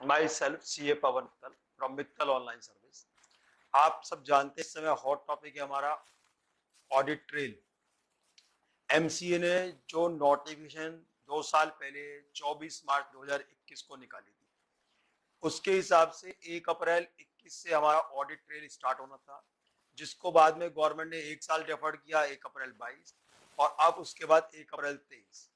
My self CA Pawan Mittal from Mittal online service. आप सब जानते हैं इस समय हॉट टॉपिक है हमारा ऑडिट ट्रेल। MCA ने जो नोटिफिकेशन 2 साल पहले 24 मार्च 2021 को निकाली थी, उसके हिसाब से 1 अप्रैल 21 से हमारा ऑडिट ट्रेल स्टार्ट होना था, जिसको बाद में गवर्नमेंट ने 1 साल डेफर्ड किया 1 अप्रैल 22 और अब उसके बाद 1 अप्रैल 23।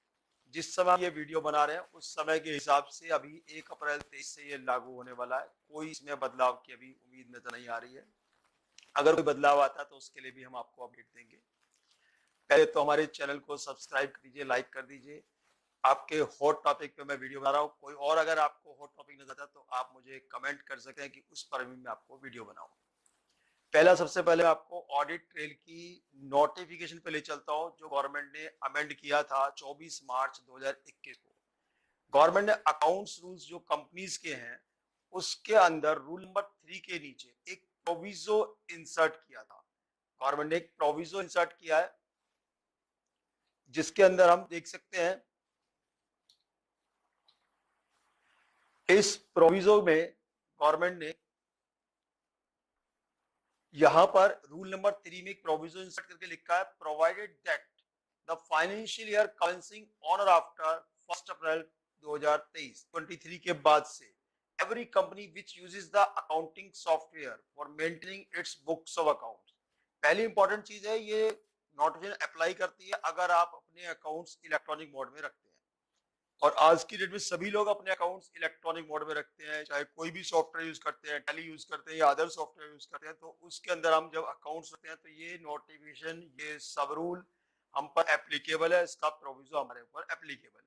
जिस समय हम ये वीडियो बना रहे हैं उस समय के हिसाब से अभी 1 अप्रैल 23 से ये लागू होने वाला है। कोई इसमें बदलाव की अभी उम्मीद नजर नहीं आ रही है। अगर कोई बदलाव आता है तो उसके लिए भी हम आपको अपडेट देंगे। पहले तो हमारे चैनल को सब्सक्राइब कर दीजिए, लाइक कर दीजिए। आपके हॉट टॉपिक पे मैं वीडियो बना रहा हूँ, कोई और अगर आपको हॉट टॉपिक नजर आता है तो आप मुझे कमेंट कर सकते हैं कि उस पर भी मैं आपको वीडियो बनाऊं। पहला सबसे पहले आपको ऑडिट ट्रेल की नोटिफिकेशन पे ले चलता हूं, जो गवर्नमेंट ने अमेंड किया था 24 मार्च 2021 को। गवर्नमेंट ने अकाउंट्स रूल्स जो कंपनीज के हैं उसके अंदर रूल नंबर 3 के नीचे एक प्रोविजो इंसर्ट किया था। गवर्नमेंट ने एक प्रोविजो इंसर्ट किया है, जिसके अंदर हम देख सकते हैं इस प्रोविजो में गवर्नमेंट ने यहां पर रूल नंबर 3 में एक प्रोविजन इंसर्ट करके लिखा है, provided that the financial year commencing on और आफ्टर 1 अप्रैल 2023 के बाद से every company which uses the accounting software for maintaining it's books of accounts. पहली इंपॉर्टेंट चीज है, ये नोटिफिकेशन अप्लाई करती है अगर आप अपने अकाउंट्स इलेक्ट्रॉनिक मोड में रखते हैं। और आज की डेट में सभी लोग अपने अकाउंट्स इलेक्ट्रॉनिक मोड में रखते हैं, चाहे कोई भी सॉफ्टवेयर यूज करते हैं, टैली यूज करते हैं या अदर सॉफ्टवेयर यूज करते हैं। तो उसके अंदर हम जब अकाउंट्स रखते हैं तो ये नोटिफिकेशन, ये सब रूल हम पर एप्लीकेबल है, इसका प्रोविजो हमारे ऊपर एप्लीकेबल है।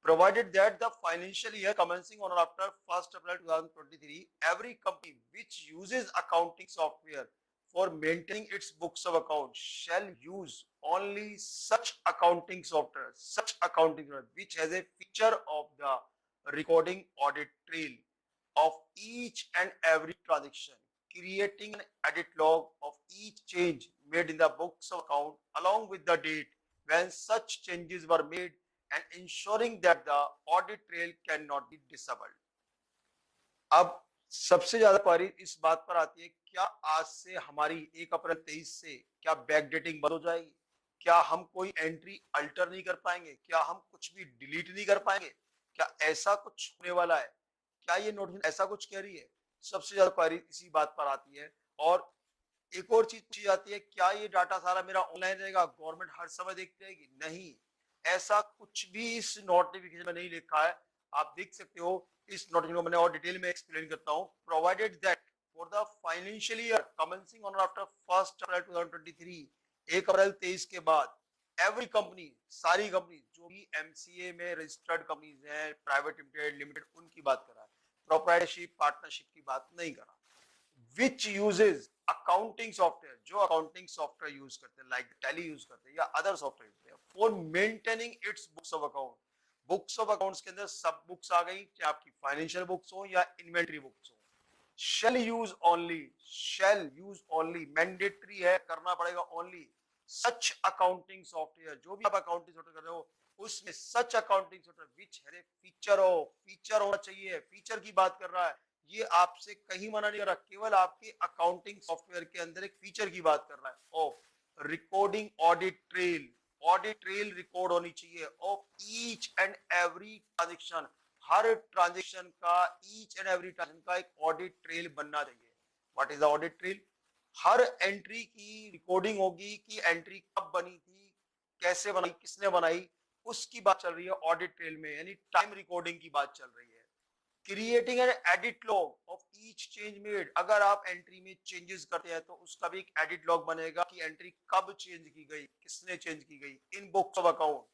Provided that the financial year commencing on or after 1st April 2023, every company which uses accounting software for maintaining its books of account shall use only such accounting software which has a feature of the recording audit trail of each and every transaction, creating an edit log of each change made in the books of account along with the date when such changes were made and ensuring that the audit trail cannot be disabled। अब सबसे ज्यादा query इस बात पर आती है, क्या आज से हमारी 1 अप्रैल 23 से क्या बैकडेटिंग बंद हो जाएगी? क्या हम कोई एंट्री अल्टर नहीं कर पाएंगे? क्या हम कुछ भी डिलीट नहीं कर पाएंगे? क्या ऐसा कुछ होने वाला है? क्या ये नोटिफिकेशन ऐसा कुछ कह रही है? सबसे ज्यादा क्वेरी इसी बात पर आती है। और एक और चीज पूछी जाती है, क्या ये डाटा सारा मेरा ऑनलाइन रहेगा, गवर्नमेंट हर समय देखती रहेगी? नहीं, ऐसा कुछ भी इस नोटिफिकेशन में नहीं लिखा है। आप देख सकते हो, इस नोटिफिकेशन को मैंने और डिटेल में एक्सप्लेन करता हूं। Provided that for the financial year commencing on after 1 अप्रैल 2023, 1 अप्रैल 23 के बाद एवरी कंपनी, सारी कंपनी जो भी MCA में रजिस्टर्ड कंपनीज हैं, प्राइवेट लिमिटेड, लिमिटेड, उनकी बात कर रहा है, प्रोप्राइटरशिप, पार्टनरशिप की बात नहीं कर रहा। विच यूजेज अकाउंटिंग सॉफ्टवेयर, जो अकाउंटिंग सॉफ्टवेयर यूज करते हैं लाइक टैली यूज करते हैं या other software for maintaining it's books of account. Books of accounts के अंदर सब बुक्स आ गई, चाहे आपकी फाइनेंशियल बुक्स हो या इन्वेंटरी बुक्स हो। शेल यूज ओनली मैंडेटरी है, करना पड़ेगा ओनली सच अकाउंटिंग सॉफ्टवेयर, जो भी आप अकाउंटिंग सॉफ्टवेयर कर रहे हो उसमें सच अकाउंटिंग सॉफ्टवेयर विच है फीचर हो, फीचर होना चाहिए, फीचर की बात कर रहा है। ये आपसे कहीं मना नहीं कर रहा, केवल आपके अकाउंटिंग सॉफ्टवेयर के अंदर एक फीचर की बात कर रहा है of recording audit trail. Audit trail record होनी चाहिए of each and every transaction, her transaction का, ईच एंड एवरी ट्रांजेक्शन का एक ऑडिट ट्रेल बनना चाहिए। What is the audit trail? Her entry की रिकॉर्डिंग होगी कि एंट्री कब बनी थी, कैसे बनाई, किसने बनाई, उसकी बात चल रही है ऑडिट ट्रेल में, यानी टाइम रिकॉर्डिंग की बात चल रही है। Creating an edit log of each change made, अगर आप एंट्री में चेंजेस करते हैं तो उसका भी एक एडिट लॉग बनेगा कि एंट्री कब चेंज की गई, किसने चेंज की गई in books of account,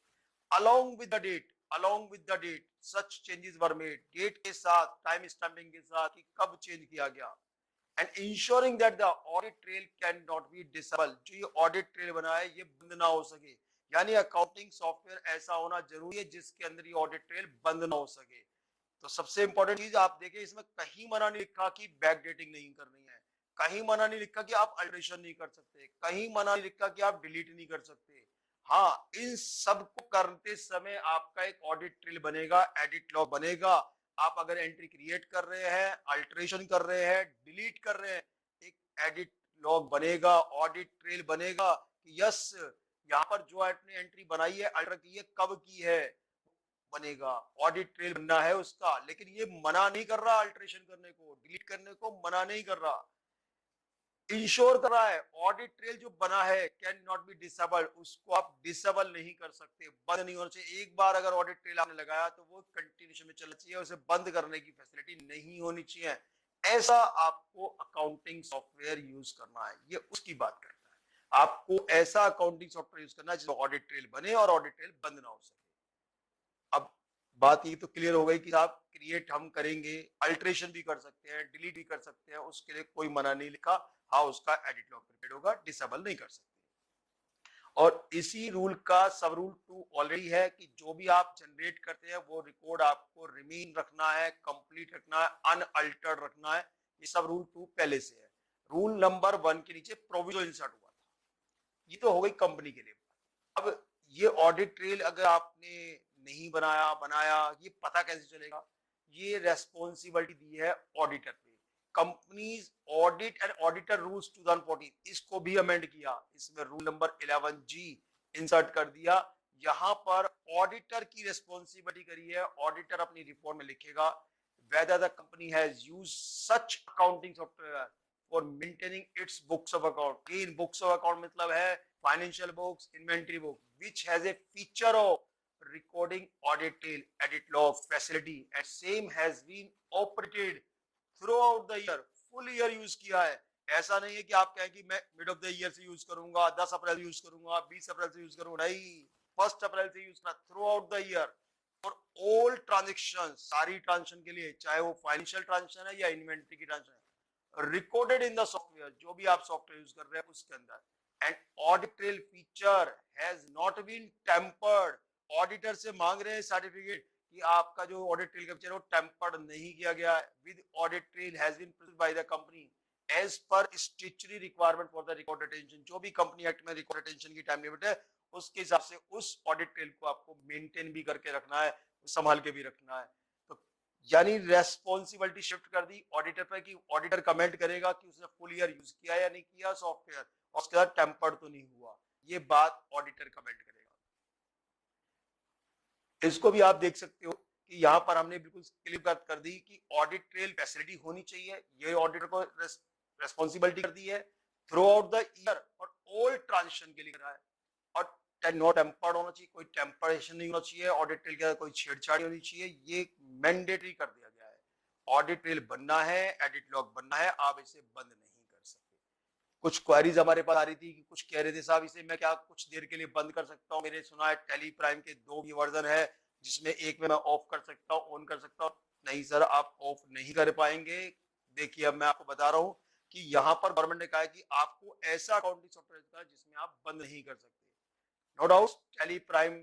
along with the date such changes were made, date के साथ, टाइम स्टैंपिंग के साथ कि कब चेंज किया गया, and ensuring that the audit trail cannot be disabled, जो ये ऑडिट ट्रेल बना है ये बंद ना हो सके। यानी अकाउंटिंग सॉफ्टवेयर ऐसा होना जरूरी है जिसके अंदर ये ऑडिट ट्रेल बंद ना हो सके। तो सबसे इंपॉर्टेंट चीज आप देखें, इसमें कहीं मना नहीं लिखा कि बैक डेटिंग नहीं करनी है, कहीं मना नहीं लिखा कि आप अल्टरेशन नहीं कर सकते, कहीं मना नहीं लिखा कि आप डिलीट नहीं कर सकते। हाँ, इन सब को करते समय आपका एक ऑडिट ट्रेल बनेगा, एडिट लॉग बनेगा। आप अगर एंट्री क्रिएट कर रहे हैं, अल्टरेशन कर रहे हैं, डिलीट कर रहे हैं, एक एडिट लॉग बनेगा, ऑडिट ट्रेल बनेगा कि यस यहाँ पर जो आपने एंट्री बनाई है, अल्टर की है, कब की है, बनेगा। ऑडिट ट्रेल बनना है उसका, लेकिन ये मना नहीं कर रहा अल्टरेशन करने को, डिलीट करने को मना नहीं कर रहा, इंश्योर कर रहा है ऑडिट ट्रेल जो बना है कैन नॉट बी डिसेबल, उसको आप डिसेबल नहीं कर सकते, बंद नहीं होना चाहिए। एक बार अगर ऑडिट ट्रेल आपने लगाया तो वो कंटिन्यूशन में चलना चाहिए, उसे बंद करने की फैसिलिटी नहीं होनी चाहिए। ऐसा आपको अकाउंटिंग सॉफ्टवेयर यूज करना है, ये उसकी बात करता है। आपको ऐसा अकाउंटिंग सॉफ्टवेयर यूज करना है जिसमें ऑडिट ट्रेल बने और ऑडिट ट्रेल बंद ना हो सके। अब बात ये तो क्लियर हो गई कि आप क्रिएट हम करेंगे, अल्टरेशन भी कर सकते हैं, डिलीट भी कर सकते हैं, उसके लिए कोई मना नहीं लिखा। हाँ, उसका एडिट लॉग प्रिपेयर्ड होगा, डिसेबल नहीं कर सकते। और इसी रूल का सब रूल 2 ऑलरेडी है कि जो भी आप जनरेट करते हैं वो रिकॉर्ड आपको रिमेन रखना है, कंप्लीट रखना है, अनअल्टर्ड रखना है। ये सब रूल 2 पहले से है। रूल नंबर 1 के नीचे प्रोविजन इंसर्ट हुआ था, ये तो हो गई कंपनी के लिए। अब ये ऑडिट ट्रेल अगर आपने नहीं बनाया ये पता कैसे चलेगा? ये रेस्पॉन्सिबिलिटी दी है ऑडिटर पे। Companies audit and auditor rules 2014 इसको भी अमेंड किया, इसमें रूल नंबर 11G इंसर्ट कर दिया। यहां पर ऑडिटर की रेस्पॉन्सिबिलिटी करी है, ऑडिटर अपनी रिपोर्ट में लिखेगा whether the company has used such accounting software for maintaining its books of account. In books of account मतलब है financial books, inventory book, which has a feature of recording audit trail, edit log facility, and same has been operated throughout the year. full year use किया है। ऐसा नहीं है कि आप कहें कि मैं मिड ऑफ द ईयर से यूज करूंगा, 10 अप्रैल यूज करूंगा, 20 अप्रैल से यूज करूंगा, नहीं, 1 अप्रैल से यूज करना, थ्रू आउट द ईयर और ऑल ट्रांजेक्शन, सारी ट्रांजेक्शन के लिए, चाहे वो फाइनेंशियल ट्रांजेक्शन है या इन्वेंटरी की ट्रांजेक्शन है, रिकॉर्डेड इन द सॉफ्टवेयर, जो भी आप सॉफ्टवेयर यूज कर रहे हैं उसके अंदर। And audit trail feature has not been tampered, auditor से मांग रहे हैं सर्टिफिकेट कि आपका जो ऑडिट ट्रेल का फीचर है वो टेम्पर्ड नहीं किया गया है, with audit trail has been produced by the company as per statutory requirement for the record attention. जो भी कंपनी एक्ट में रिकॉर्ड अटेंशन की टाइम लिमिट है उसके हिसाब से उस ऑडिट ट्रेल को आपको मेंटेन भी करके रखना है, संभाल के भी रखना है। तो यानी रेस्पॉन्सिबिलिटी शिफ्ट कर दी ऑडिटर पर कि ऑडिटर कमेंट करेगा कि उसने फुल ईयर यूज किया या नहीं किया सॉफ्टवेयर, और उसके बाद टेम्पर्ड तो नहीं हुआ, ये बात ऑडिटर कमेंट करेगा। इसको भी आप देख सकते हो कि यहाँ पर हमने बिल्कुल क्लियर कर दी कि ऑडिट ट्रेल फैसिलिटी होनी चाहिए, ये ऑडिटर को रेस्पॉन्सिबिलिटी कर दी है थ्रू आउट द ईयर और ऑल ट्रांजेक्शन के लिए करा है। और नॉट टेम्पर्ड होना चाहिए, कोई टेम्परेशन नहीं होना चाहिए, ऑडिट ट्रेल के कोई छेड़छाड़ होनी चाहिए, ये मैंडेटरी कर दिया गया है। ऑडिट ट्रेल बनना है, एडिट लॉग बनना है, आप इसे बंद नहीं कर सकते। कुछ क्वेरीज हमारे पास आ रही थी कि कुछ कह रहे थे साहब इसे मैं क्या कुछ देर के लिए बंद कर सकता हूँ? मैंने सुना है टेली प्राइम के 2 भी वर्जन है जिसमें एक में मैं ऑफ कर सकता हूँ, ऑन कर सकता हूँ। नहीं सर, आप ऑफ नहीं कर पाएंगे। देखिए अब मैं आपको बता रहा हूँ कि यहाँ पर गवर्नमेंट ने कहा है कि आपको ऐसा अकाउंटिंग सॉफ्टवेयर जिसमें आप बंद नहीं कर सकते। No doubt Tally Prime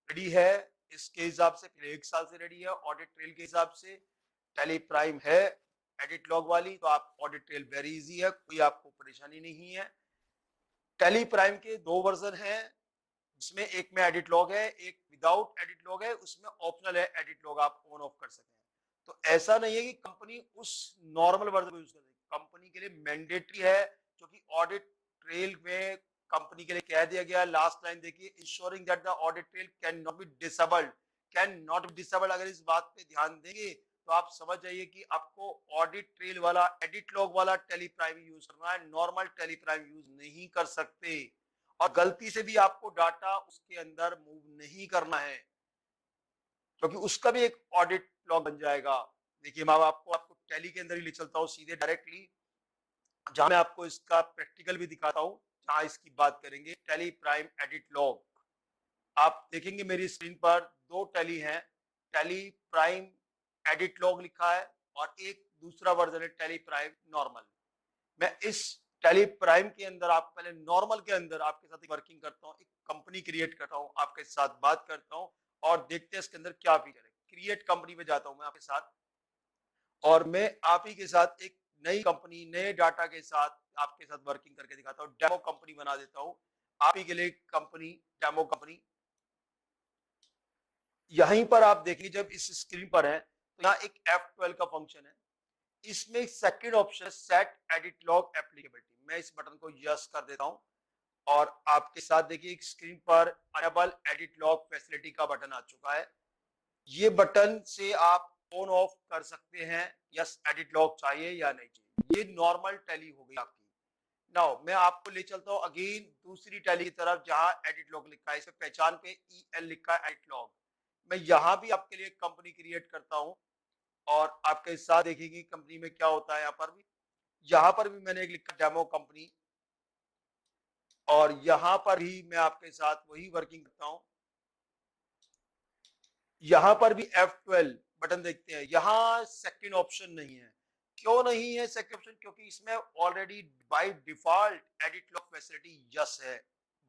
ready है, इसके हिसाब से फिर 1 साल से रेडी है। ऑडिट ट्रेल के हिसाब से टेली प्राइम है एडिट लॉग वाली, तो आप ऑडिट ट्रेल वेरी इजी है, कोई आपको परेशानी नहीं है। टेली प्राइम के 2 वर्जन हैं जिसमें एक में एडिट लॉग है, एक विदाउट एडिट लॉग है, उसमें ऑप्शनल है एडिट लॉग आप ऑन ऑफ कर सकें। तो ऐसा नहीं है कि कंपनी उस नॉर्मल वर्जन को यूज कर रही, कंपनी के लिए मैंडेटरी है, क्योंकि ऑडिट ट्रेल में कंपनी के लिए कह दिया गया। लास्ट लाइन देखिए, ensuring that the audit trail can not be disabled, can not be disabled. अगर इस बात पे ध्यान देंगे तो आप समझ जाइए कि आपको ऑडिट ट्रेल वाला एडिट लॉग वाला टेली प्राइम यूज करना है, नॉर्मल टेली प्राइम यूज नहीं कर सकते। और गलती से भी आपको डाटा उसके अंदर मूव नहीं करना है, क्योंकि उसका भी एक ऑडिट लॉग बन जाएगा। देखिए मैं आपको टैली के अंदर ही ले चलता हूँ सीधे डायरेक्टली, जहां मैं आपको इसका प्रैक्टिकल भी दिखाता हूँ, जहां इसकी बात करेंगे। टैली प्राइम एडिट लॉग, आप देखेंगे मेरी स्क्रीन पर 2 टैली हैं, टैली प्राइम एडिट लॉग लिखा है और एक दूसरा वर्जन है टैली प्राइम नॉर्मल। मैं इस टैली प्राइम के अंदर आप पहले नॉर्मल के अंदर आपके साथ वर्किंग करता हूँ, एक कंपनी क्रिएट करता हूँ, आपके साथ बात करता हूँ और देखते हैं इसके अंदर क्या फीचर है। क्रिएट कंपनी में जाता हूँ मैं आपके साथ, और मैं आप ही के साथ एक नई कंपनी नए डाटा के साथ आपके साथ वर्किंग करके दिखाता हूँ। डेमो कंपनी बना देता हूँ आप ही के लिए, कंपनी डेमो कंपनी। यहीं पर आप देखिए जब इस स्क्रीन पर है तो यहाँ एक F12 का फंक्शन है, इसमें second option set edit log applicability, मैं इस बटन को यस कर देता हूं और आपके साथ देखिए स्क्रीन पर अनेबल एडिट लॉग फैसिलिटी का बटन आ चुका है। ये बटन से आप ऑन ऑफ कर सकते हैं, यस एडिट लॉग चाहिए या नहीं चाहिए। ये नॉर्मल टैली हो गई आपकी। नाउ मैं आपको ले चलता हूं अगेन दूसरी टैली की तरफ जहां एडिट लॉग लिखा है, इसमें पहचान पे EL लिखा है एडिट लॉग। मैं यहां भी आपके लिए कंपनी क्रिएट करता हूं और आपके साथ देखेंगे कंपनी में क्या होता है। यहाँ पर भी मैंने एक लिखा डेमो कंपनी और यहाँ पर ही मैं आपके साथ वही वर्किंग करता हूं। यहाँ पर भी F12 बटन देखते हैं, यहाँ सेकंड ऑप्शन नहीं है। क्यों नहीं है सेकंड ऑप्शन? क्योंकि इसमें already by default edit log facility yes है।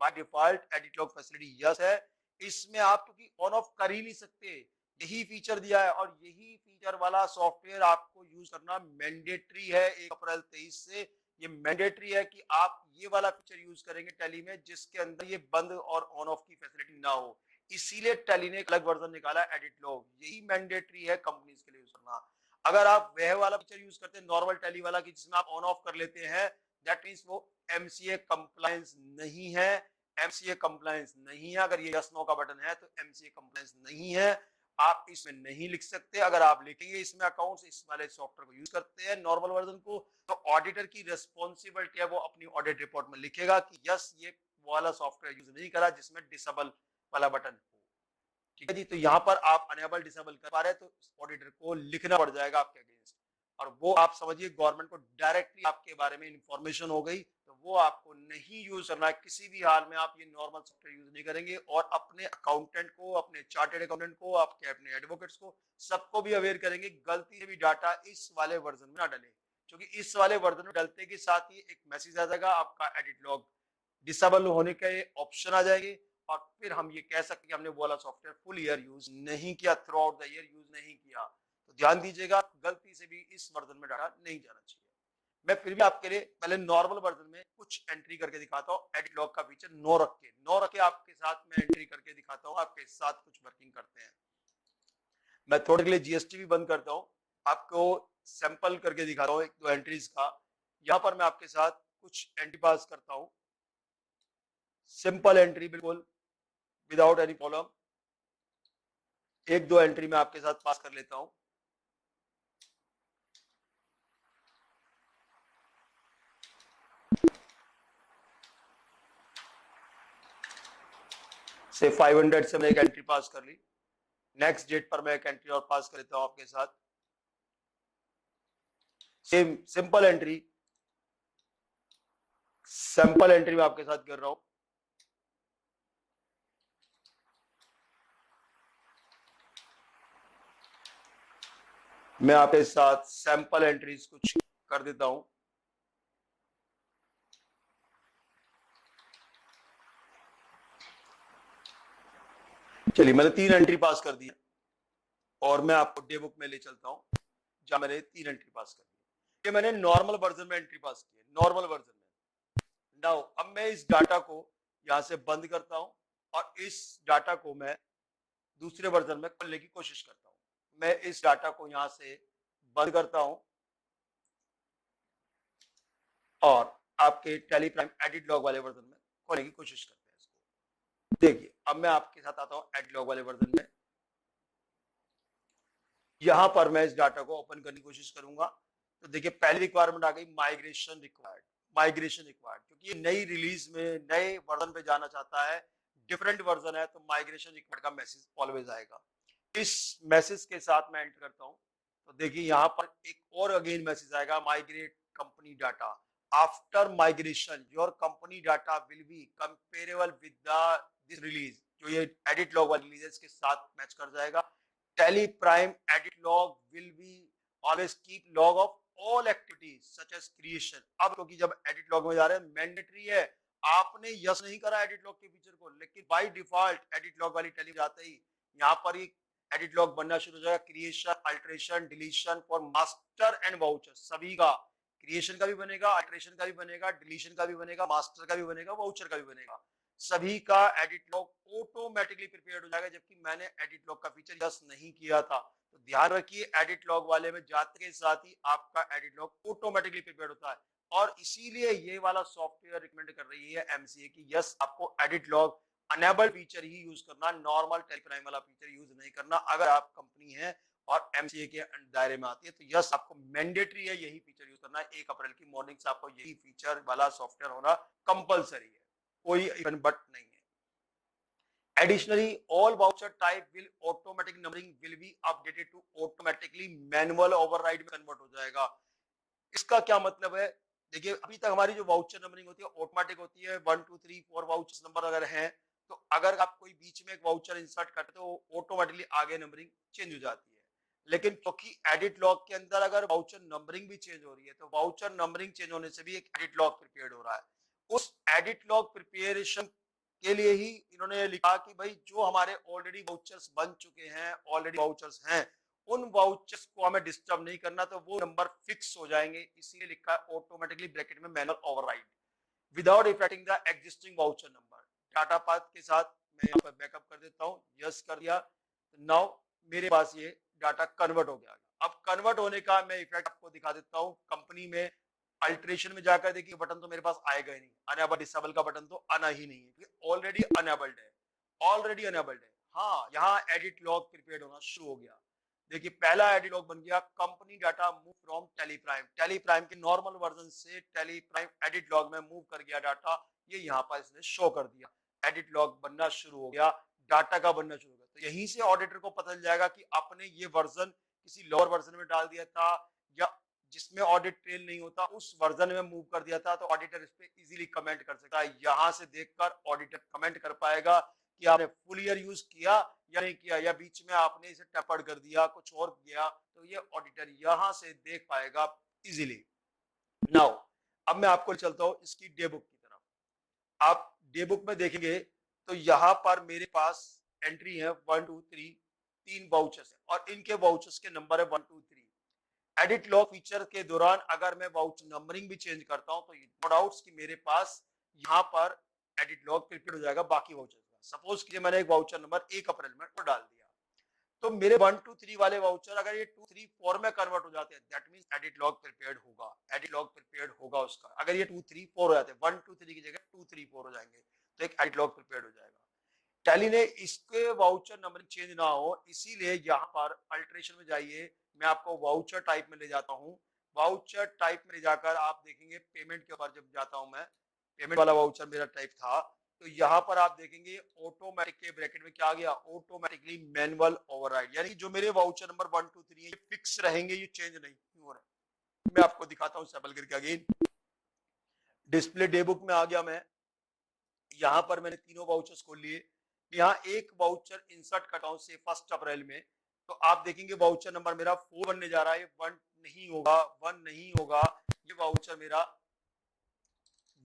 By default edit log facility yes है, इसमें आप क्योंकि ऑन ऑफ कर ही नहीं सकते, यही फीचर दिया है और यही फीचर वाला सॉफ्टवेयर आपको यूज करना मैंडेटरी है 1 अप्रैल 23 से। ये मैंडेटरी है कि आप ये वाला फीचर यूज करेंगे टैली में जिसके अंदर ये बंद और ऑन ऑफ की फैसिलिटी ना हो। इसीलिए टैली ने एक अलग वर्जन निकाला एडिट लॉग, यही मैंडेटरी है कंपनीज के लिए यूज करना। अगर आप वह वाला फीचर यूज करते हैं नॉर्मल टैली वाला कि जिसमें आप ऑन ऑफ कर लेते हैं, दैट मींस वो MCA कंप्लायंस नहीं है। MCA कंप्लायंस नहीं है, अगर ये यस नो का बटन है तो MCA कंप्लायंस नहीं है, आप इसमें नहीं लिख सकते। अगर आप लिखेंगे इसमें अकाउंट्स इस वाले सॉफ्टवेयर को यूज करते हैं नॉर्मल वर्जन को, तो ऑडिटर की रिस्पॉन्सिबिलिटी है वो अपनी ऑडिट रिपोर्ट में लिखेगा कि यस ये वाला सॉफ्टवेयर यूज नहीं करा जिसमें डिसेबल वाला बटन हो। ठीक है जी, तो यहाँ पर आप अनेबल डिसेबल कर पा रहे हैं तो ऑडिटर को लिखना पड़ जाएगा आपके अगेंस्ट, और वो आप समझिए गवर्नमेंट को डायरेक्टली आपके बारे में इंफॉर्मेशन हो गई, तो वो आपको नहीं यूज करना है किसी भी हाल में। आप ये नॉर्मल सॉफ्टवेयर यूज नहीं करेंगे और अपने अकाउंटेंट को, अपने चार्टेड अकाउंटेंट को, आपके अपने एडवोकेट्स को, सबको भी अवेयर करेंगे गलती से भी डाटा इस वाले वर्जन में ना डालें, क्योंकि इस वाले वर्जन में डलते के साथ ही एक मैसेज आ जाएगा, आपका एडिट लॉग डिसेबल होने के ऑप्शन आ जाएंगे और फिर हम ये कह सकते हैं कि हमने वो वाला सॉफ्टवेयर फुल ईयर यूज नहीं किया, through out the year use नहीं किया। तो ध्यान दीजिएगा गलती से भी इस वर्जन में डाटा नहीं जाना चाहिए। मैं फिर भी आपके लिए पहले नॉर्मल वर्जन में कुछ एंट्री करके दिखाता हूँ। एडिट लॉग का फीचर नो रख के आपके साथ मैं एंट्री करके दिखाता हूँ, आपके साथ कुछ वर्किंग करते हैं। मैं थोड़े के लिए GST भी बंद करता हूँ, आपको सैंपल करके दिखाता हूँ एक दो एंट्रीज का। यहाँ पर मैं आपके साथ कुछ एंट्री पास करता हूँ, सिंपल एंट्री बिल्कुल विदाउट एनी प्रॉब्लम। एक दो एंट्री में आपके साथ पास कर लेता हूं। से 500 से मैं एक एंट्री पास कर ली। नेक्स्ट डेट पर मैं एक एंट्री और पास कर लेता हूं आपके साथ, same simple entry, sample entry में आपके साथ कर रहा हूं। मैं आपके साथ सैंपल एंट्रीज कुछ कर देता हूं। चलिए मैंने 3 एंट्री पास कर दी और मैं आपको डे बुक में ले चलता हूं जहां मैंने 3 एंट्री पास कर दी। ये मैंने नॉर्मल वर्जन में एंट्री पास की है, नॉर्मल वर्जन में। नाउ अब मैं इस डाटा को यहां से बंद करता हूं और इस डाटा को मैं दूसरे वर्जन में खोलने की कोशिश करता हूं। मैं इस डाटा को यहां से बंद करता हूं और आपके टैली प्राइम एडिट लॉग वाले वर्जन में खोलने की कोशिश करते हैं इसको। देखिए अब मैं आपके साथ आता हूं एडिट लॉग वाले वर्जन में। यहां पर मैं इस डाटा को ओपन करने की कोशिश करूंगा तो देखिए पहली रिक्वायरमेंट आ गई, माइग्रेशन रिक्वायर्ड। माइग्रेशन रिक्वायर्ड क्योंकि ये नई रिलीज में नए वर्जन पे जाना चाहता है, डिफरेंट वर्जन है, तो माइग्रेशन रिक्वायर्ड का मैसेज ऑलवेज आएगा। इस मैसेज के साथ मैं एंटर करता हूं तो देखिए यहाँ पर एक और अगेन मैसेज आएगा, migrate company data. After migration your company data will be comparable with this release. जो ये एडिट लॉग वाली रिलीज के साथ मैच कर जाएगा। Tally Prime edit log will be always keep log of all activities such as creation. अब क्योंकि जब एडिट लॉग में जा रहे हैं मैंडेटरी है, आपने यस नहीं करा एडिट लॉग के फीचर को, लेकिन बाय डिफॉल्ट एडिट लॉग वाली टैली जाते ही यहाँ पर ही एडिट लॉग बनना शुरू हो जाएगा। Creation, alteration, deletion for master and voucher, सभी का क्रिएशन का भी बनेगा, अल्टरेशन का भी बनेगा, डिलीशन का भी बनेगा, मास्टर का भी बनेगा, वाउचर का भी बनेगा। सभी का एडिट लॉग ऑटोमेटिकली प्रिपेयर्ड हो जाएगा, जबकि मैंने एडिट लॉग का फीचर यस नहीं किया था। तो ध्यान रखिए एडिट लॉग वाले में जाते के साथ ही आपका एडिट लॉग ऑटोमेटिकली प्रिपेयर होता है, और इसीलिए ये वाला सॉफ्टवेयर रिकमेंड कर रही है एमसीए की यस आपको एडिट लॉग अनेबल फीचर ही यूज करना, नॉर्मल टेलीग्राम वाला फीचर यूज नहीं करना। अगर आप कंपनी है और एमसीए के दायरे में आती है तो यस आपको मैंडेटरी है यही फीचर यूज करना है। 1 अप्रैल की मॉर्निंग से आपको यही फीचर वाला सॉफ्टवेयर होना कंपलसरी है, कोई इवन बट नहीं है। Additionally, all voucher type will automatic numbering will be updated to automatically manual override में कन्वर्ट हो जाएगा। इसका क्या मतलब है? देखिए अभी तक हमारी जो वाउचर नंबरिंग होती है ऑटोमेटिक होती है, 1 2 3 4 वाउचर्स नंबर अगर हैं तो अगर आप कोई बीच में एक वाउचर इंसर्ट करते हो तो ऑटोमेटिकली आगे नंबरिंग चेंज हो जाती है। लेकिन क्योंकि एडिट लॉग के अंदर अगर वाउचर नंबरिंग भी चेंज हो रही है तो वाउचर नंबरिंग चेंज होने से भी एक एडिट लॉग प्रिपेयर हो रहा है। उस एडिट लॉग प्रिपेरेशन के लिए ही इन्होंने लिखा कि भाई जो हमारे ऑलरेडी वाउचर्स बन चुके हैं, ऑलरेडी वाउचर्स हैं, उन वाउचर्स को हमें डिस्टर्ब नहीं करना, तो वो नंबर फिक्स हो जाएंगे, इसीलिए लिखा है ऑटोमेटिकली ब्रैकेट में manual override without effecting the existing voucher number. Data path के साथ मैं यहाँ पर बैकअप कर देता हूँ, यस कर दिया, नाउ मेरे पास ये डाटा कन्वर्ट हो गया। अब कन्वर्ट होने का मैं इफेक्ट आपको दिखा देता हूँ। कंपनी में अल्टरेशन में जाकर देखिए बटन तो मेरे पास आएगा ही नहीं, अनेबल डिसेबल का बटन तो आना ही नहीं है, ऑलरेडी अनेबल्ड है, ऑलरेडी अनेबल्ड है। हाँ यहाँ एडिट लॉग प्रिपेयर होना शुरू हो गया। देखिए पहला एडिट लॉग बन गया, company data move from Teleprime, Teleprime के नॉर्मल वर्जन से टेलीप्राइम एडिट लॉग में मूव कर गया डाटा, ये यहाँ पर इसने शो कर दिया, एडिट लॉग बनना शुरू हो गया, डाटा का बनना शुरू हो गया। तो यहीं से ऑडिटर को पता चल जाएगा कि आपने ये वर्जन किसी लोअर वर्जन में डाल दिया था या जिसमें ऑडिट ट्रेल नहीं होता उस वर्जन में मूव कर दिया था, तो ऑडिटर इस पे इजीली कमेंट कर सकता है। यहां से देखकर ऑडिटर कमेंट कर पाएगा कि आपने फुल ईयर यूज किया या नहीं किया, या बीच में आपने इसे टेपर्ड कर दिया, कुछ और किया, तो ये ऑडिटर यहां से देख पाएगा इजीली। नाउ अब मैं आपको चलता हूं इसकी डे बुक की तरफ। आप डे बुक में देखेंगे तो यहाँ पर मेरे पास एंट्री है 1 2 3, 3 वाउचर्स है और इनके वाउचर्स के नंबर है 1 2 3। एडिट लॉग फीचर के दौरान अगर मैं वाउचर नंबरिंग भी चेंज करता हूं तो नो डाउट्स कि मेरे पास यहाँ पर एडिट लॉग प्रिपेयर हो जाएगा बाकी वाउचर्स का। सपोज कीजिए मैंने एक वाउचर नंबर 1 अप्रैल में डाल दिया, तो मेरे 1 2 3 वाले वाउचर अगर ये 2 3 4 में कन्वर्ट हो जाते हैं, that means edit log prepared होगा, एडिट लॉग प्रिपेयर्ड होगा उसका। अगर ये 2 3 4 हो जाते हैं, 1 2 3 की जगह 2 3 4 हो जाएंगे, तो एक एडिट लॉग प्रिपेयर्ड हो जाएगा। टैली ने इसके वाउचर नंबरिंग चेंज ना हो इसीलिए यहाँ पर अल्टरेशन में जाइए, मैं आपको वाउचर टाइप में ले जाता हूँ। वाउचर टाइप में ले जाकर आप देखेंगे पेमेंट के ऊपर जब जाता हूँ मैं, पेमेंट वाला वाउचर मेरा टाइप था, तो यहाँ पर आप देखेंगे ऑटोमेटिक के ब्रैकेट में क्या आ गया, ऑटोमेटिकली मैनुअल ओवरराइड, यानी जो मेरे वाउचर नंबर 1 2 3 ये फिक्स रहेंगे, ये चेंज नहीं हो रहा। मैं आपको दिखाता हूँ सैंपल करके अगेन। डिस्प्ले डे बुक में आ गया मैं, यहाँ पर मैंने तीनों वाउचर्स खोल लिए, यहाँ एक वाउचर इंसर्ट करता हूं से 1 अप्रैल में, तो आप देखेंगे वाउचर नंबर मेरा 4 बनने जा रहा है, 1 नहीं होगा, 1 नहीं होगा, ये वाउचर मेरा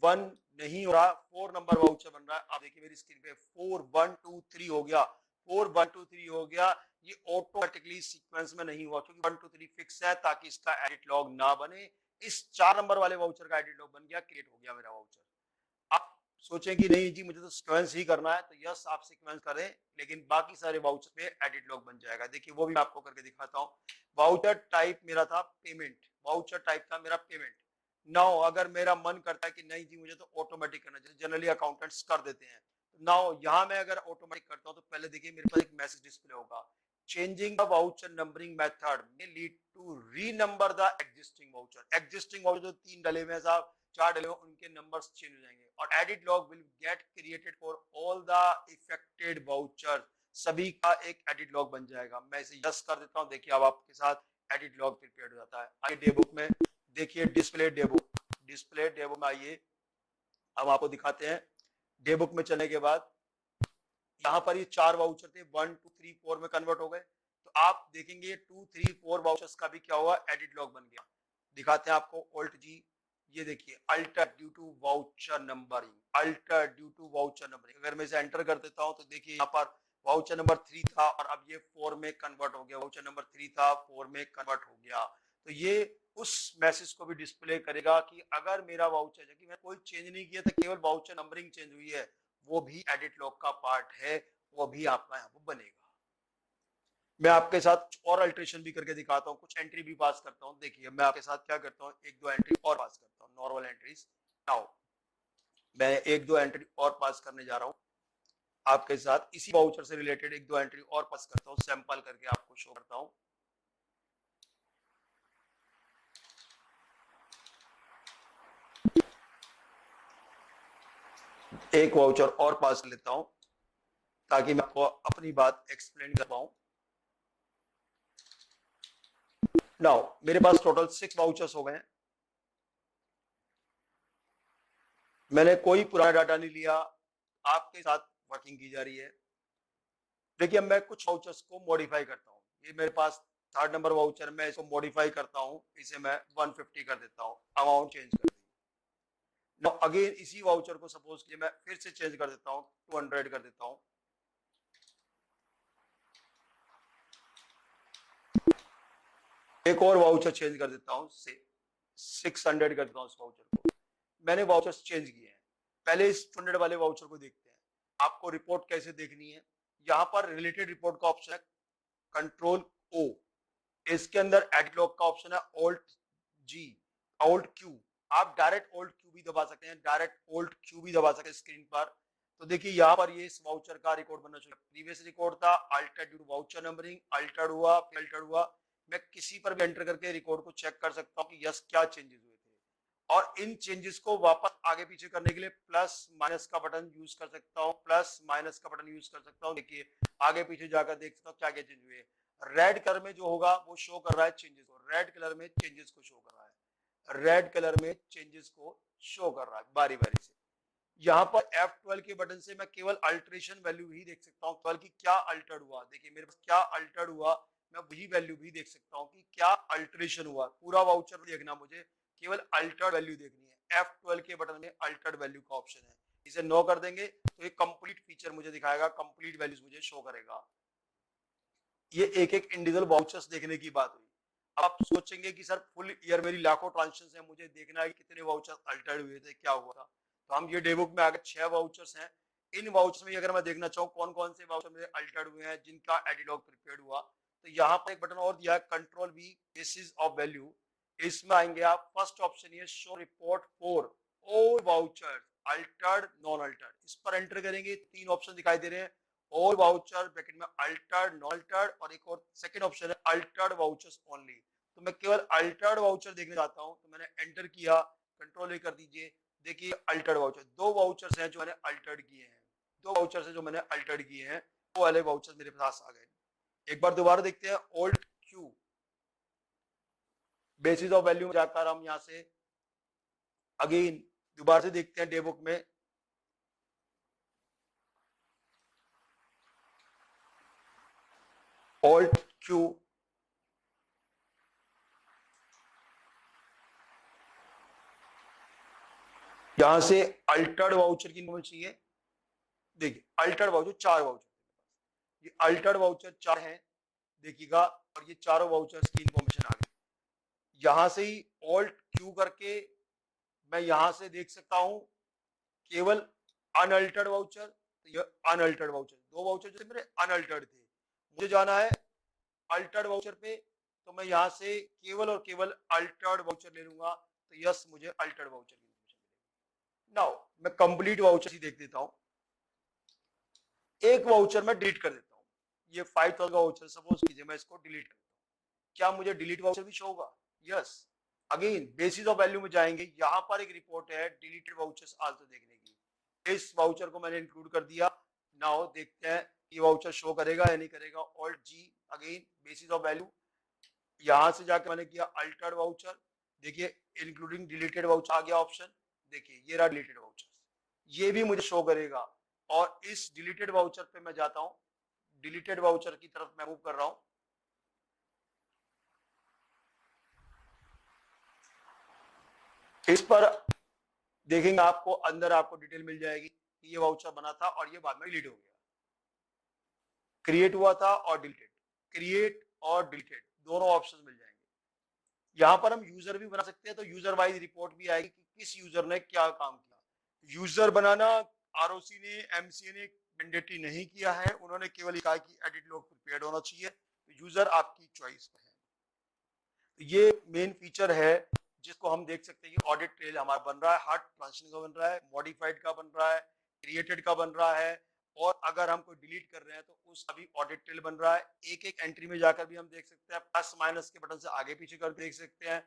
1 नहीं हो रहा, 4 नंबर वाउचर बन रहा है। आप देखिए मेरी स्क्रीन पे 4 1 2 3 हो गया, 4 1 2 3 हो गया। ये ऑटोमेटिकली सीक्वेंस में नहीं हुआ क्योंकि 1 2 3 फिक्स है ताकि इसका एडिट लॉग ना बने। इस 4 नंबर वाले वाउचर का एडिट लॉग बन गया, क्रिएट हो गया मेरा वाउचर। आप सोचें कि नहीं जी मुझे तो सीक्वेंस ही करना है, तो यस आप सीक्वेंस करें, लेकिन बाकी सारे वाउचर पे एडिट लॉग बन जाएगा। देखिए वो भी मैं आपको करके दिखाता हूँ। वाउचर टाइप मेरा था पेमेंट, वाउचर टाइप था मेरा पेमेंट। नाउ अगर मेरा मन करता है कि नहीं जी मुझे तो ऑटोमेटिक करना चाहिए, जनरली अकाउंटेंट्स कर देते हैं, नाउ यहाँ मैं अगर ऑटोमेटिक करता हूँ तो पहले देखिए मेरे पास एक मैसेज डिस्प्ले होगा, changing the voucher numbering method may lead to renumber the existing voucher। existing voucher जो 3 डले हुए हैं साहब, 4 डले हुए उनके नंबर्स चेंज हो जाएंगे, और edit log will get created for all the affected voucher, सभी का एक एडिट लॉग बन जाएगा। मैं इसे यस कर देता हूं, देखिए अब आपके साथ एडिट लॉग प्रिपेयर हो जाता है। आइए डे बुक में देखिए, display day book, display day book में आइए, हम आपको दिखाते हैं। डे बुक में चलने के बाद यहाँ पर ये 4 वाउचर थे 1 2 3 4 में कन्वर्ट हो गए, तो आप देखेंगे 2 3 4 वाउचर्स का भी क्या हुआ, एडिट लॉग बन गया। दिखाते हैं आपको, ऑल्ट जी, ये देखिए alter due to voucher numbering, alter due to voucher numbering. अगर मैं इसे एंटर कर देता हूं तो देखिए यहाँ पर वाउचर नंबर 3 था और अब ये 4 में कन्वर्ट हो गया, वाउचर नंबर 3 था 4 में कन्वर्ट हो गया। तो ये उस मैसेज को भी डिस्प्ले करेगा कि अगर मेरा वाउचर है कि मैं कोई चेंज नहीं किया था, केवल वाउचर नंबरिंग चेंज हुई है, वो भी एडिट लॉग का पार्ट है, वो भी आपका यहाँ पर बनेगा। मैं आपके साथ कुछ और अल्ट्रेशन भी करके दिखाता हूँ, कुछ एंट्री भी पास करता हूँ। देखिए मैं आपके साथ क्या करता हूँ, एक दो एंट्री और पास करता हूँ, नॉर्मल एंट्रीज। नाउ मैं एक दो एंट्री और पास करने जा रहा हूँ आपके साथ, इसी वाउचर से रिलेटेड एक दो एंट्री और पास करता हूँ, सैंपल करके आपको शो करता हूँ। एक वाउचर और पास लेता हूँ ताकि मैं आपको अपनी बात एक्सप्लेन कर पाऊं। नाउ मेरे पास टोटल 6 वाउचर्स हो गए हैं। मैंने कोई पुराना डाटा नहीं लिया, आपके साथ वर्किंग की जा रही है। देखिए मैं कुछ वाउचर्स को मॉडिफाई करता हूँ। ये मेरे पास 3rd नंबर वाउचर, मैं इसको मॉडिफाई करता हूँ, इसे मैं 150 कर देता हूँ, अमाउंट चेंज कर दी। नाउ अगेन इसी वाउचर को सपोज कीजिए मैं फिर से चेंज कर देता हूँ, 200 कर देता हूँ। एक और वाउचर चेंज कर देता हूँ, 600 कर देता हूँ इस वाउचर को। मैंने वाउचर्स चेंज किए हैं। पहले इस 200 वाले वाउचर को देखते हैं। आपको रिपोर्ट कैसे देखनी है, यहाँ पर रिलेटेड रिपोर्ट का ऑप्शन है, कंट्रोल ओ, इसके अंदर एडिट लॉग का ऑप्शन है, ऑल्ट जी, ऑल्ट क्यू। आप डायरेक्ट ऑल्ट क्यू भी दबा सकते हैं, डायरेक्ट ऑल्ट क्यू भी दबा सकते हैं स्क्रीन पर। तो देखिए यहाँ पर ये इस वाउचर का रिकॉर्ड बनना चाहिए। प्रीवियस रिकॉर्ड था, altered due to voucher numbering, altered हुआ, अल्टर्ड हुआ। मैं किसी पर भी एंटर करके रिकॉर्ड को चेक कर सकता हूँ कि यस क्या चेंजेस हुए थे, और इन चेंजेस को वापस आगे पीछे करने के लिए प्लस माइनस का बटन यूज कर सकता हूँ, प्लस माइनस का बटन यूज कर सकता हूँ। देखिए आगे पीछे जाकर देख सकता हूँ क्या क्या चेंज हुए। रेड कलर में जो होगा वो शो कर रहा है चेंजेस को, रेड कलर में चेंजेस को शो कर रहा है, रेड कलर में चेंजेस को शो कर रहा है बारी बारी से। यहाँ पर F12 के बटन से मैं केवल अल्टरेशन वैल्यू ही देख सकता हूँ, 12 की क्या अल्टर्ड हुआ। देखिए मेरे पास क्या अल्टर्ड हुआ, मैं वही वैल्यू भी देख सकता हूँ कि क्या अल्टरेशन हुआ। पूरा वाउचर देखना मुझे, केवल अल्टर्ड वैल्यू देखनी है। F12 के बटन में अल्टर्ड वैल्यू का ऑप्शन है, इसे नो कर देंगे तो ये कंप्लीट फीचर मुझे दिखाएगा, कंप्लीट वैल्यूज मुझे शो करेगा। ये एक एक इंडिविजुअल वाउचर्स देखने की बात हुई। अब आप सोचेंगे कि सर फुल ईयर मेरी लाखों ट्रांजेक्शन है, मुझे देखना है कितने वाउचर्स अल्टर्ड हुए थे, क्या हुआ था। तो हम ये डेबुक में आगे 6 वाउचर्स हैं। इन वाउचर्स में अगर मैं देखना चाहूँ कौन कौन से वाउचर मेरे अल्टर्ड हुए हैं, जिनका एडिट लॉग प्रिपेयर्ड हुआ, तो यहाँ पर एक बटन और दिया है, control we basis of value. इसमें आएंगे आप, फर्स्ट ऑप्शन ये show report for all vouchers Altered non Altered, इस पर एंटर करेंगे। 3 ऑप्शन दिखाई दे रहे हैं, ऑल वाउचर ब्रैकेट में अल्टर्ड नॉन अल्टर्ड, और एक और सेकंड ऑप्शन है अल्टर्ड वाउचर्स ओनली। तो मैं केवल अल्टर्ड वाउचर देखने जाता हूं, तो मैंने एंटर किया, कंट्रोल ए कर दीजिए। देखिए अल्टर्ड वाउचर, 2 वाउचर्स हैं जो मैंने अल्टर्ड किए हैं, 2 वाउचर्स हैं जो मैंने अल्टर्ड किए हैं, वो वाले वाउचर्स मेरे पास आ गए। एक बार दोबारा देखते हैं, alt Q basis of value में जाकर हम यहां से अगेन दोबारा से देखते हैं डेबुक में। ऑल्ट क्यू, यहां से अल्टर्ड वाउचर की इन्फॉर्मेशन चाहिए। देखिए अल्टर्ड वाउचर 4 वाउचर, ये अल्टर्ड वाउचर 4 हैं देखिएगा, और ये चारों वाउचर्स की इन्फॉर्मेशन आ गई। यहां से ही ऑल्ट क्यू करके मैं यहां से देख सकता हूं केवल अनअल्टर्ड वाउचर। तो ये अनअल्टर्ड वाउचर, 2 वाउचर जो मेरे अनअल्टर्ड थे, मुझे जाना है अल्टर्ड वाउचर पे, तो मैं यहां से केवल और केवल अल्टर्ड वाउचर ले लूंगा। तो यस मुझे अल्टर्ड वाउचर की इन्फॉर्मेशन मिलेगी। नाउ मैं कंप्लीट वाउचर ही देख देता हूं। एक वाउचर मैं डिलीट कर देता हूं, ये 5000 का वाउचर सपोज कीजिए, मैं इसको डिलीट कर देता हूं, क्या मुझे डिलीट वाउचर भी शो होगा? Yes. Again basis of value में जाएंगे, यहां पर एक रिपोर्ट है डिलीटेड वाउचर्स आल्सो देखने की, इस वाउचर को मैंने इंक्लूड कर दिया। नाउ देखते हैं ये वाउचर शो करेगा या नहीं करेगा। Alt G, again basis of value, यहां से जाकर मैंने किया अल्टर्ड वाउचर, देखिए इंक्लूडिंग डिलीटेड वाउचर आ गया ऑप्शन। देखिए ये रहा डिलीटेड वाउचर, ये भी मुझे शो करेगा। और इस डिलीटेड वाउचर पे मैं जाता हूं, डिलीटेड वाउचर की तरफ मैं मूव कर रहा हूं। इस पर देखेंगे आपको अंदर आपको डिटेल मिल जाएगी कि ये वाउचर बना था और ये बाद में डिलीट हो गया, क्रिएट हुआ था और डिलीटेड, क्रिएट और डिलीटेड दोनों ऑप्शन मिल जाएंगे। यहां पर हम यूजर भी बना सकते हैं, तो यूजर वाइज रिपोर्ट भी आएगी कि किस यूजर ने क्या काम किया। यूजर बनाना आरओसी ने, एमसीए ने मैंडेटरी नहीं किया है, उन्होंने केवल कहा कि एडिट लॉग प्रिपेयर्ड होना चाहिए। तो यूजर आपकी चॉइस पे है। तो ये मेन फीचर है जिसको हम देख सकते हैं कि ऑडिट ट्रेल हमारा बन रहा है, हर ट्रांजेक्शन का बन रहा है, मॉडिफाइड का बन रहा है, क्रिएटेड का बन रहा है, और अगर हम कोई डिलीट कर रहे हैं तो उसका भी ऑडिट ट्रेल बन रहा है। एक एक एंट्री में जाकर भी हम देख सकते हैं, प्लस माइनस के बटन से आगे पीछे कर देख सकते हैं,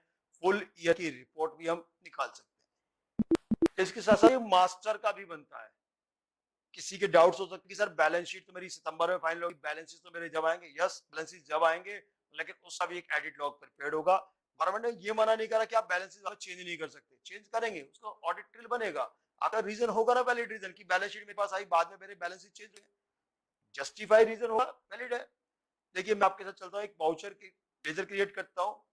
फुल ईयर की रिपोर्ट भी हम निकाल सकते हैं। इसके साथ साथ मास्टर का भी बनता है। किसी के डाउट्स हो सकते हैं कि सर बैलेंस शीट तो मेरी सितंबर में फाइनल होगी, बैलेंस शीट तो मेरे जब आएंगे, यस बैलेंस शीट जब आएंगे, लेकिन उसका भी एक एडिट लॉग प्रिपेयर्ड होगा। गवर्नमेंट ने ये मना नहीं करा कि आप बैलेंस शीट चेंज नहीं कर सकते, चेंज करेंगे, उसका ऑडिट ट्रेल बनेगा। आपका रीजन होगा ना वैलिड रीजन की बैलेंस शीट मेरे पास आई, बाद में मेरे बैलेंस शीट चेंज हुए, जस्टिफाई रीजन होगा, वैलिड है। देखिए मैं आपके साथ चलता हूँ, एक वाउचर की लेजर क्रिएट करता हूँ।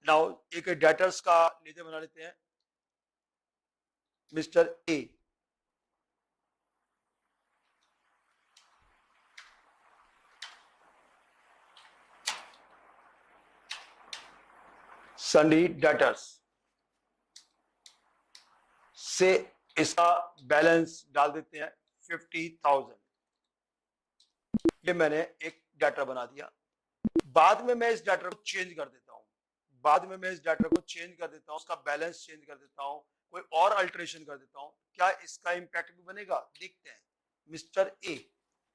नाउ एक डेटर्स का लेजर बना लेते हैं, मिस्टर ए। सन्डी डेटर्स से इसका बैलेंस डाल देते हैं 50,000। ये मैंने एक डाटा बना दिया। बाद में मैं इस डाटा को चेंज कर देता हूं, उसका बैलेंस चेंज कर देता हूं, कोई और अल्टरेशन कर देता हूं, क्या इसका इंपैक्ट भी बनेगा? देखते हैं। मिस्टर ए,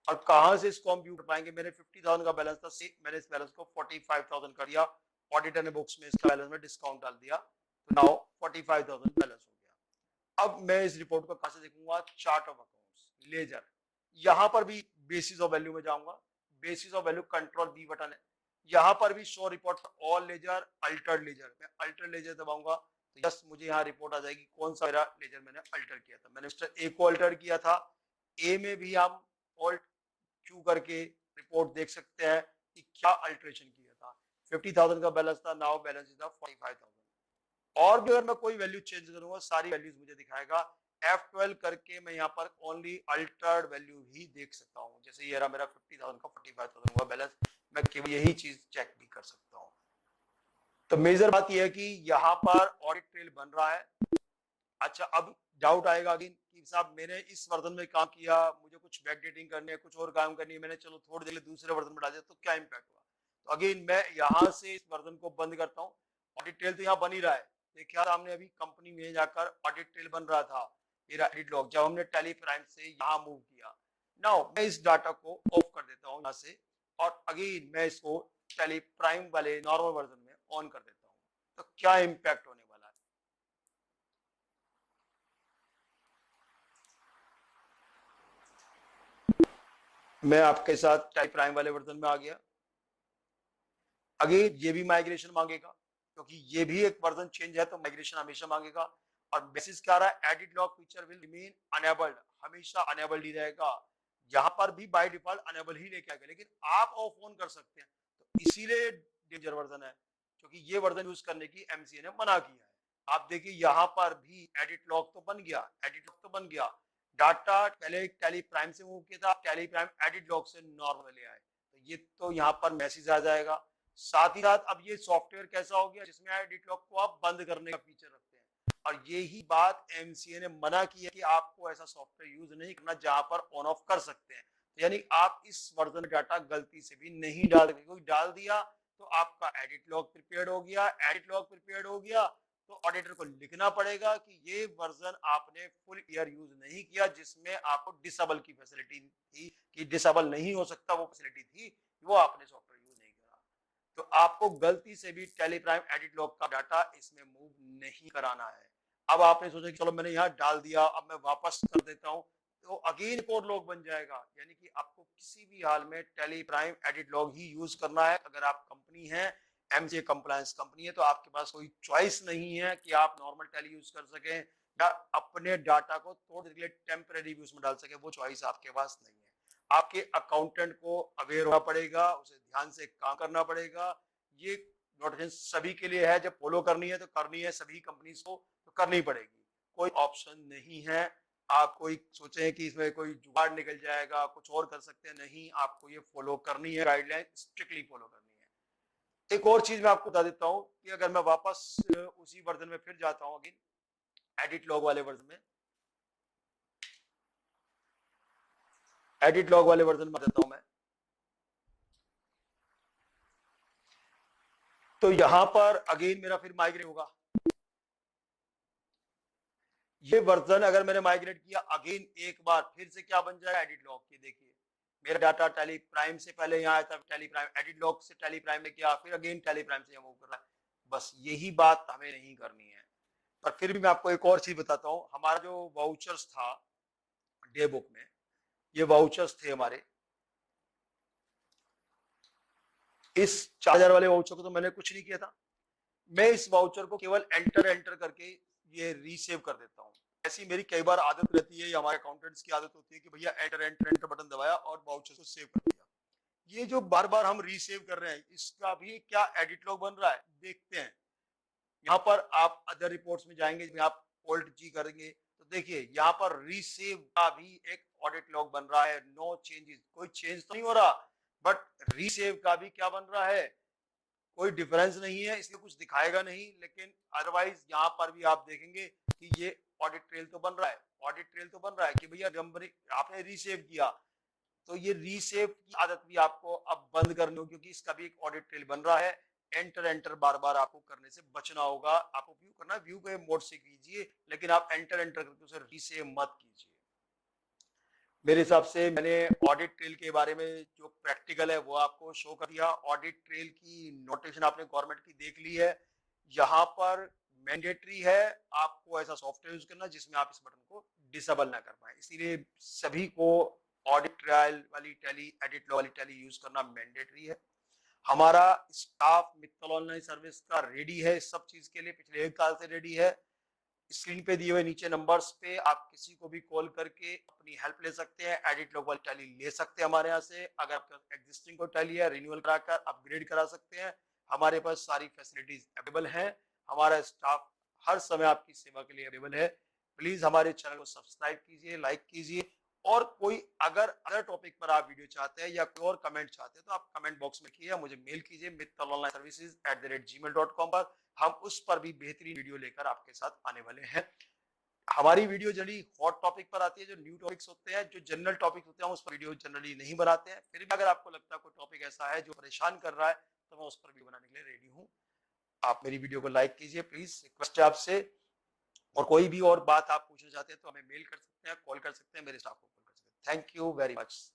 और कहां से इसको हम व्यू कर पाएंगे? मेरे 50,000 का बैलेंस था, मैंने इस बैलेंस को 45,000 कर दिया, ऑडिटर ने बुक्स में इसका बैलेंस में डिस्काउंट डाल दिया, तो नाउ 45,000 बैलेंस हो गया। अब मैं इस रिपोर्ट को कहां से देखूंगा? Chart of accounts, ledger. यहां पर भी बेसिस ऑफ वैल्यू में जाऊंगा, basis of value control B button है, यहां पर भी show report all ledger, altered ledger, मैं अल्टर्ड लेजर दबाऊंगा तो यस मुझे यहाँ रिपोर्ट आ जाएगी कौन सा मेरा लेजर मैंने अल्टर किया था। मैंने मिस्टर ए को अल्टर किया था, ए में भी हम ऑल्ट क्यू करके रिपोर्ट देख सकते हैं कि क्या अल्टरेशन किया था। 50,000 का बैलेंस था, नाउ बैलेंस था 45,000। और भी अगर मैं कोई वैल्यू चेंज करूंगा सारी वैल्यूज मुझे दिखाएगा। F12 करके मैं यहाँ पर ओनली अल्टर्ड वैल्यू ही देख सकता हूँ, जैसे ये रहा मेरा 50,000 का 45,000 हुआ बैलेंस, मैं केवल यही चीज चेक भी कर सकता हूँ। तो मेजर बात यह है कि यहाँ पर ऑडिट ट्रेल बन रहा है। अच्छा, अब डाउट आएगा अगेन कि साहब मैंने इस वर्जन में काम किया, मुझे कुछ बैकडेटिंग करनी है, कुछ और काम करनी है, मैंने चलो थोड़ी देर दूसरे वर्जन में डाल दिया, तो क्या इंपैक्ट हुआ? तो अगेन मैं यहाँ से इस वर्जन को बंद करता हूँ। ऑडिट ट्रेल तो यहाँ बन ही रहा है, देखिए हमने अभी कंपनी में जाकर ऑडिट ट्रेल बन रहा था, मेरा एडिट लॉग, जब हमने टैली प्राइम से यहाँ मूव किया। नाउ मैं इस डाटा को ऑफ कर देता हूँ यहाँ से, और अगेन मैं इसको टैली प्राइम वाले नॉर्मल वर्जन में ऑन कर देता हूँ। तो क्या इंपैक्ट होने वाला है? मैं आपके साथ टैली प्राइम वाले वर्जन में आ गया। अगेन ये भी माइग्रेशन मांगेगा, क्योंकि ये भी एक वर्जन चेंज है तो माइग्रेशन हमेशा मांगेगा। और बेसिस क्या रहा है? Edit log feature will remain enabled, हमेशा अनेबल्ड ही रहेगा। यहाँ पर भी बाय डिफॉल्ट अनेबल ही लेके आएगा, लेकिन आप ऑफ ऑन कर सकते हैं, तो इसीलिए डेंजर वर्जन है, क्योंकि ये वर्जन यूज करने की एमसीए ने मना किया है। आप देखिए यहाँ पर भी एडिट लॉग तो बन गया, डाटा पहले टैली प्राइम से मूव किया था, टैली प्राइम एडिट लॉग से नॉर्मल ले आए, तो ये तो यहाँ पर मैसेज आ जाएगा। साथ ही साथ अब ये सॉफ्टवेयर कैसा हो गया जिसमें एडिट लॉग को आप बंद करने का फीचर रखते हैं, और यही बात एमसीए ने मना की है कि आपको ऐसा सॉफ्टवेयर यूज नहीं करना जहां पर ऑन ऑफ कर सकते हैं। तो यानी आप इस वर्जन में डाटा गलती से भी नहीं डाल सकते, कोई डाल दिया तो आपका एडिट लॉग प्रिपेयर्ड हो गया, तो ऑडिटर को लिखना पड़ेगा कि ये वर्जन आपने फुल ईयर यूज नहीं किया, जिसमें आपको डिसेबल की फैसिलिटी थी कि डिसेबल नहीं हो सकता, वो फैसिलिटी थी, वो आपने सॉफ्टवेयर यूज नहीं करा। तो आपको गलती से भी टैली प्राइम एडिट लॉग का डाटा इसमें मूव नहीं कराना है। अब आपने सोचा कि चलो मैंने यहाँ डाल दिया, अब मैं वापस कर देता हूँ, तो अगेन कोड लॉग बन जाएगा। यानी कि आपको किसी भी हाल में टैली प्राइम एडिट लॉग ही यूज करना है। अगर आप कंपनी है, एमसीए कंप्लायंस कंपनी है, तो आपके पास कोई चॉइस नहीं है कि आप नॉर्मल टैली यूज कर सकें या अपने डाटा को थोड़ी देर टेम्परेरी यूज में डाल सके, वो चॉइस आपके पास नहीं है। आपके अकाउंटेंट को अवेयर होना पड़ेगा, उसे ध्यान से काम करना पड़ेगा। ये नोटिफिकेशन सभी के लिए है, जब फॉलो करनी है तो करनी है, सभी कंपनीज को तो करनी पड़ेगी, कोई ऑप्शन नहीं है। आप कोई सोचे कि इसमें कोई जुगाड़ निकल जाएगा, कुछ और कर सकते हैं, नहीं, आपको ये फॉलो करनी है, गाइडलाइन स्ट्रिक्टली फॉलो करनी है। एक और चीज मैं आपको बता देता हूँ कि अगर मैं वापस उसी वर्जन में फिर जाता हूँ, अगेन एडिट लॉग वाले वर्जन में, देता हूं मैं, तो यहां पर अगेन मेरा फिर माइग्रेट होगा। ये वर्जन अगर मैंने माइग्रेट किया अगेन एक बार फिर से क्या बन जाएगा, एडिट लॉग की। देखिए मेरा डाटा टैली प्राइम से पहले यहाँ आया था, टैली प्राइम एडिट लॉग से टैली प्राइम में किया, फिर अगेन टैली प्राइम से मूव कर रहा है। बस यही बात हमें नहीं करनी है। पर फिर भी मैं आपको एक और चीज बताता हूँ, हमारा जो वाउचर्स था डे बुक में, ये वाउचर्स थे हमारे, इस 4000 वाले वाउचर को तो मैंने कुछ नहीं किया था, मैं इस वाउचर को केवल एंटर एंटर करके ये रीसेव कर देता हूँ। ऐसी मेरी कई बार आदत रहती है, हमारे अकाउंटेंट्स की आदत होती है कि भैया एंटर एंटर एंटर बटन दबाया और वाउचर को सेव कर दिया। ये जो बार बार हम रीसेव कर रहे हैं, इसका भी क्या एडिट लॉग बन रहा है देखते हैं। यहाँ पर आप अदर रिपोर्ट्स में जाएंगे, आप ऑल्ट जी करेंगे तो देखिए यहाँ पर रीसेव का भी एक ऑडिट लॉग बन रहा है। नो चेंजेस, कोई चेंज तो नहीं हो रहा, बट रीसेव का भी क्या बन रहा है, कोई डिफरेंस नहीं है, इसलिए कुछ दिखाएगा नहीं। लेकिन अदरवाइज यहाँ पर भी आप देखेंगे कि ये ऑडिट ट्रेल तो बन रहा है, ऑडिट ट्रेल तो बन रहा है कि भैया नंबर आपने रीसेव किया, तो ये रीसेव की आदत भी आपको अब बंद करनी होगी, क्योंकि इसका भी एक ऑडिट ट्रेल बन रहा है। एंटर एंटर बार बार आपको करने से बचना होगा। आपको व्यू करना है, व्यू के मोड से कीजिए, लेकिन आप एंटर एंटर करके उसे रीसेव मत कीजिए। मेरे हिसाब से मैंने ऑडिट ट्रेल के बारे में जो प्रैक्टिकल है वो आपको शो कर दिया। ऑडिट ट्रेल की नोटेशन आपने गवर्नमेंट की देख ली है। यहाँ पर मैंडेटरी है आपको ऐसा सॉफ्टवेयर यूज करना जिसमें आप इस बटन को डिसेबल ना कर पाए, इसीलिए सभी को ऑडिट ट्रायल वाली टैली, एडिट लॉ वाली टैली यूज करना मैंडेटरी है। हमारा स्टाफ मित्तल ऑनलाइन सर्विस का रेडी है इस सब चीज के लिए, पिछले 1 साल से रेडी है। स्क्रीन पे दिए हुए नीचे नंबर्स पे आप किसी को भी कॉल करके अपनी हेल्प ले सकते हैं, एडिट लॉग वाली टैली ले सकते हैं हमारे यहाँ से। अगर आपका एग्जिस्टिंग कोई टैली है, रिन्यूअल कराकर अपग्रेड करा सकते हैं। हमारे पास सारी फैसिलिटीज अवेलेबल हैं, हमारा स्टाफ हर समय आपकी सेवा के लिए अवेलेबल है। प्लीज हमारे चैनल को सब्सक्राइब कीजिए, लाइक कीजिए, और कोई अगर अदर टॉपिक पर आप वीडियो चाहते हैं या कोई और कमेंट चाहते हैं तो आप कमेंट बॉक्स में कीजिए, मुझे मेल कीजिए mittalonlineservices@gmail.com पर। हम उस पर भी बेहतरीन वीडियो लेकर आपके साथ आने वाले हैं। हमारी वीडियो जनरली हॉट टॉपिक पर आती है, जो न्यू टॉपिक्स होते हैं, जो जनरल टॉपिक होते हैं, उस पर वीडियो जनरली नहीं बनाते हैं। फिर भी अगर आपको लगता है कोई टॉपिक ऐसा है जो परेशान कर रहा है तो मैं उस पर वीडियो बनाने के लिए रेडी हूँ। आप मेरी वीडियो को लाइक कीजिए प्लीज, रिक्वेस्ट है आपसे। और कोई भी और बात आप पूछना चाहते हैं तो हमें मेल कर सकते हैं, कॉल कर सकते हैं, मेरे स्टाफ को कॉल कर सकते हैं। Thank you very much.